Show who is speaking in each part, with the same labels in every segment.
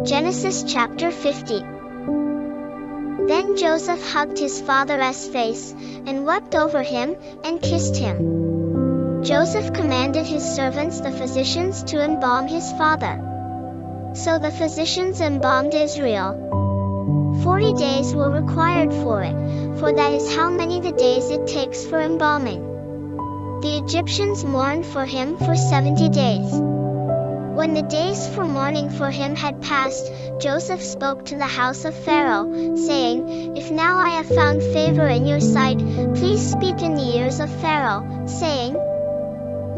Speaker 1: Genesis chapter 50. Then Joseph hugged his father's face, and wept over him, and kissed him. Joseph commanded his servants the physicians to embalm his father. So the physicians embalmed Israel. 40 days were required for it, for that is how many the days it takes for embalming. The Egyptians mourned for him for 70 days. When the days for mourning for him had passed, Joseph spoke to the house of Pharaoh, saying, If now I have found favor in your sight, please speak in the ears of Pharaoh, saying,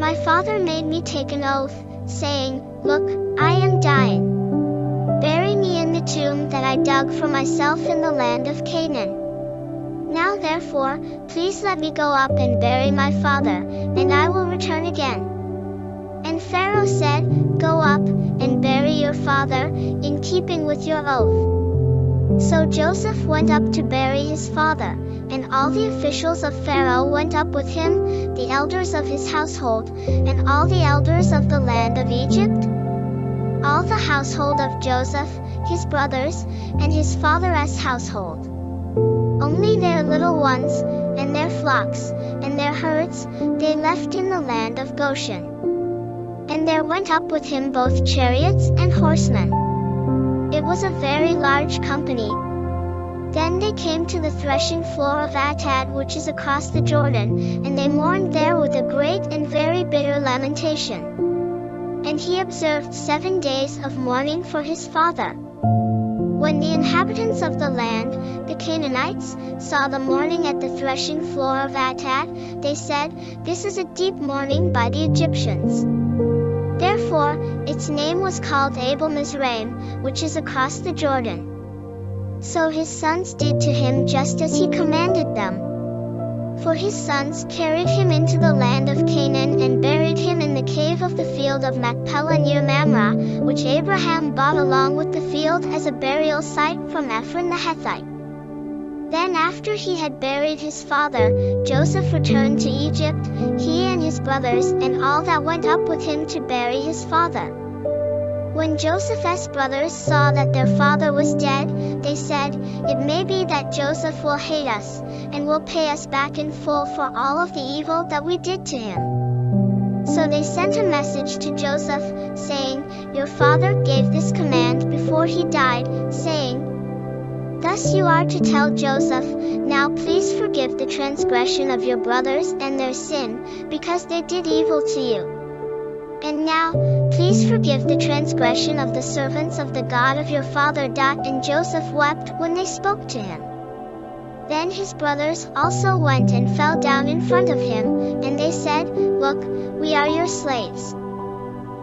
Speaker 1: My father made me take an oath, saying, Look, I am dying. Bury me in the tomb that I dug for myself in the land of Canaan. Now therefore, please let me go up and bury my father, and I will return again. And Pharaoh said, Go up, and bury your father, in keeping with your oath. So Joseph went up to bury his father, and all the officials of Pharaoh went up with him, the elders of his household, and all the elders of the land of Egypt. All the household of Joseph, his brothers, and his father's household. Only their little ones, and their flocks, and their herds, they left in the land of Goshen. And there went up with him both chariots and horsemen. It was a very large company. Then they came to the threshing floor of Atad, which is across the Jordan, and they mourned there with a great and very bitter lamentation. And he observed 7 days of mourning for his father. When the inhabitants of the land, the Canaanites, saw the mourning at the threshing floor of Atad, they said, This is a deep mourning by the Egyptians. Therefore, its name was called Abel Mizraim, which is across the Jordan. So his sons did to him just as he commanded them. For his sons carried him into the land of Canaan and buried him in the cave of the field of Machpelah near Mamre, which Abraham bought along with the field as a burial site from Ephron the Hethite. Then after he had buried his father, Joseph returned to Egypt, he and his brothers and all that went up with him to bury his father. When Joseph's brothers saw that their father was dead, they said, It may be that Joseph will hate us, and will pay us back in full for all of the evil that we did to him. So they sent a message to Joseph, saying, Your father gave this command before he died, saying, Thus you are to tell Joseph, Now please forgive the transgression of your brothers and their sin, because they did evil to you. And now, please forgive the transgression of the servants of the God of your father. And Joseph wept when they spoke to him. Then his brothers also went and fell down in front of him, and they said, Look, we are your slaves.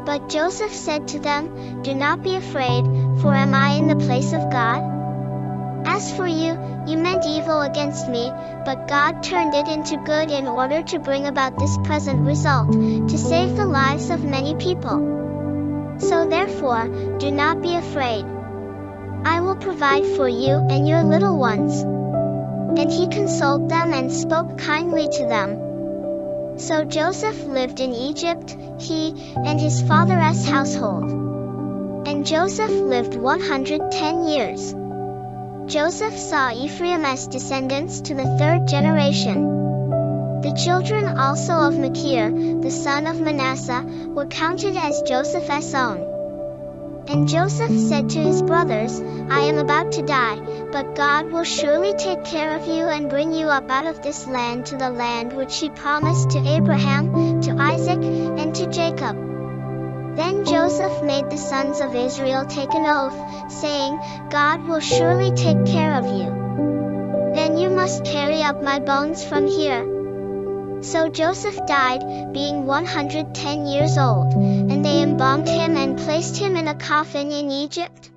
Speaker 1: But Joseph said to them, Do not be afraid, for am I in the place of God? As for you, you meant evil against me, but God turned it into good in order to bring about this present result, to save the lives of many people. So therefore, do not be afraid. I will provide for you and your little ones. And he consoled them and spoke kindly to them. So Joseph lived in Egypt, he and his father's household. And Joseph lived 110 years. Joseph saw Ephraim's descendants to the 3rd generation. The children also of Machir, the son of Manasseh, were counted as Joseph's own. And Joseph said to his brothers, I am about to die, but God will surely take care of you and bring you up out of this land to the land which he promised to Abraham, to Isaac, and to Jacob. Then Joseph made the sons of Israel take an oath, saying, God will surely take care of you. Then you must carry up my bones from here. So Joseph died, being 110 years old, and they embalmed him and placed him in a coffin in Egypt.